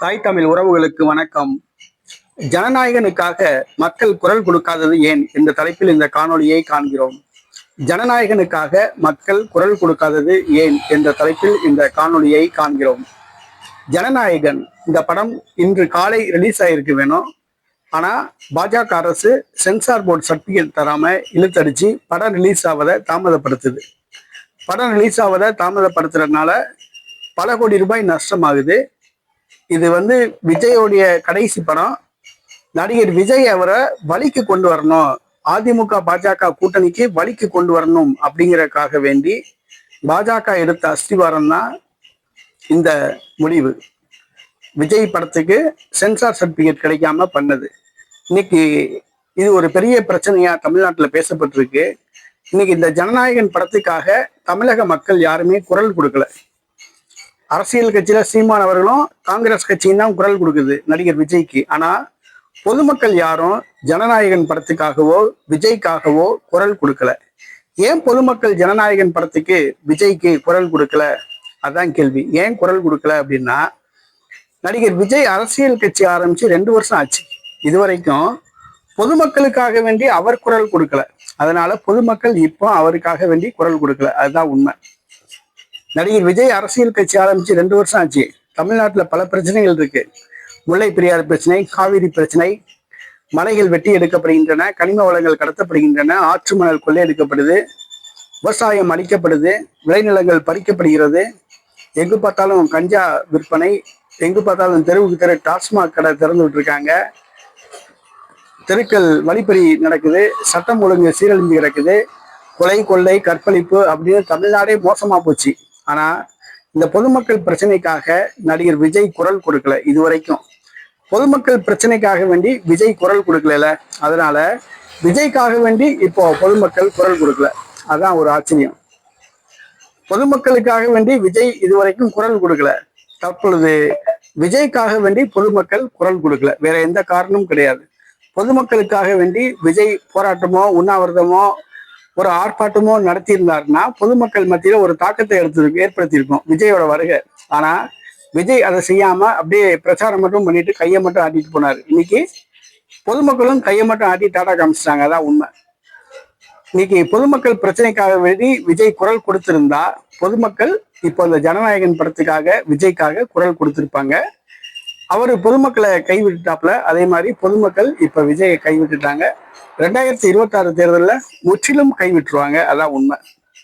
தாய் தமிழ் உறவுகளுக்கு வணக்கம். ஜனநாயகனுக்காக மக்கள் குரல் கொடுக்காதது ஏன் என்ற தலைப்பில் இந்த காணொளியை காண்கிறோம். ஜனநாயகனுக்காக மக்கள் குரல் கொடுக்காதது ஏன் என்ற தலைப்பில் இந்த காணொளியை காண்கிறோம். ஜனநாயகன் இந்த படம் இன்று காலை ரிலீஸ் ஆயிருக்கு வேணும். ஆனா பாஜக அரசு சென்சார் போர்டு சர்டிபிகேட் தராம இழுத்தடிச்சு படம் ரிலீஸ் ஆவதை தாமதப்படுத்துது. படம் ரிலீஸ் ஆவதை தாமதப்படுத்துறதுனால பல கோடி ரூபாய் நஷ்டமாகுது. இது விஜயோடைய கடைசி படம். நடிகர் விஜய் அவரை வழிக்கு கொண்டு வரணும், அதிமுக பாஜக கூட்டணிக்கு வழிக்கு கொண்டு வரணும் அப்படிங்கறதுக்காக வேண்டி பாஜக எடுத்த அஸ்திவாரம் தான் இந்த முடிவு. விஜய் படத்துக்கு சென்சார் சர்டிபிகேட் கிடைக்காம பண்ணது. இன்னைக்கு இது ஒரு பெரிய பிரச்சனையா தமிழ்நாட்டில் பேசப்பட்டிருக்கு. இன்னைக்கு இந்த ஜனநாயகன் படத்துக்காக தமிழக மக்கள் யாருமே குரல் கொடுக்கல. அரசியல் கட்சியில சீமான் அவர்களும் காங்கிரஸ் கட்சியும் தான் குரல் கொடுக்குது நடிகர் விஜய்க்கு. ஆனா பொதுமக்கள் யாரும் ஜனநாயகன் படத்துக்காகவோ விஜய்க்காகவோ குரல் கொடுக்கல. ஏன் பொதுமக்கள் ஜனநாயகன் படத்துக்கு விஜய்க்கு குரல் கொடுக்கல? அதான் கேள்வி. ஏன் குரல் கொடுக்கல அப்படின்னா, நடிகர் விஜய் அரசியல் கட்சி ஆரம்பிச்சு 2 வருஷம் ஆச்சு. இதுவரைக்கும் பொதுமக்களுக்காக வேண்டி அவர் குரல் கொடுக்கல. அதனால பொதுமக்கள் இப்போ அவருக்காக வேண்டி குரல் கொடுக்கல. அதுதான் உண்மை. நடிகர் விஜய் அரசியல் கட்சி ஆரம்பிச்சு 2 வருஷம் ஆச்சு. தமிழ்நாட்டில் பல பிரச்சனைகள் இருக்கு. முல்லை பெரியாறு பிரச்சனை, காவிரி பிரச்சனை, மலைகள் வெட்டி எடுக்கப்படுகின்றன, கனிம வளங்கள் கடத்தப்படுகின்றன, ஆற்று மணல் கொள்ளையடிக்கப்படுது, விவசாயம் அழிக்கப்படுது, விளைநிலங்கள் பறிக்கப்படுகிறது, எங்கு பார்த்தாலும் கஞ்சா விற்பனை, எங்கு பார்த்தாலும் தெருவுக்கு தெரு டாஸ்மாக் கடை திறந்து விட்டுருக்காங்க, தெருக்கள் வழிப்பறி நடக்குது, சட்டம் ஒழுங்கு சீரழிஞ்சு கிடக்குது, கொலை கொள்ளை கற்பழிப்பு அப்படின்னு தமிழ்நாடே மோசமா போச்சு. ஆனா இந்த பொதுமக்கள் பிரச்சனைக்காக நடிகர் விஜய் குரல் கொடுக்கல. இதுவரைக்கும் பொதுமக்கள் பிரச்சனைக்காக வேண்டி விஜய் குரல் கொடுக்கல. அதனால விஜய்க்காக வேண்டி இப்போ பொதுமக்கள் குரல் கொடுக்கல. அதான் ஒரு ஆச்சரியம். பொதுமக்களுக்காக வேண்டி விஜய் இதுவரைக்கும் குரல் கொடுக்கல. தற்பொழுது விஜய்க்காக வேண்டி பொதுமக்கள் குரல் கொடுக்கல. வேற எந்த காரணமும் கிடையாது. பொதுமக்களுக்காக வேண்டி விஜய் போராட்டமோ உண்ணாவிரதமோ ஒரு ஆர்ப்பாட்டமோ நடத்தியிருந்தாருன்னா பொதுமக்கள் மத்தியில ஒரு தாக்கத்தை ஏற்படுத்தியிருக்கும் விஜயோட வருகை. ஆனா விஜய் அதை செய்யாம அப்படியே பிரச்சாரம் மட்டும் பண்ணிட்டு கையை மட்டும் ஆட்டிட்டு போனாரு. இன்னைக்கு பொதுமக்களும் கையை மட்டும் ஆட்டி டாடா காமிச்சிட்டாங்க. அதான் உண்மை. இன்னைக்கு பொதுமக்கள் பிரச்சனைக்காக வேண்டி விஜய் குரல் கொடுத்திருந்தா பொதுமக்கள் இப்போ இந்த ஜனநாயகன் படத்துக்காக விஜய்க்காக குரல் கொடுத்திருப்பாங்க. அவரு பொதுமக்களை கைவிட்டுட்டாப்புல. அதே மாதிரி பொதுமக்கள் இப்ப விஜயை கைவிட்டுட்டாங்க. 2026 தேர்தலில் முற்றிலும் கைவிட்டுருவாங்க. அதான் உண்மை.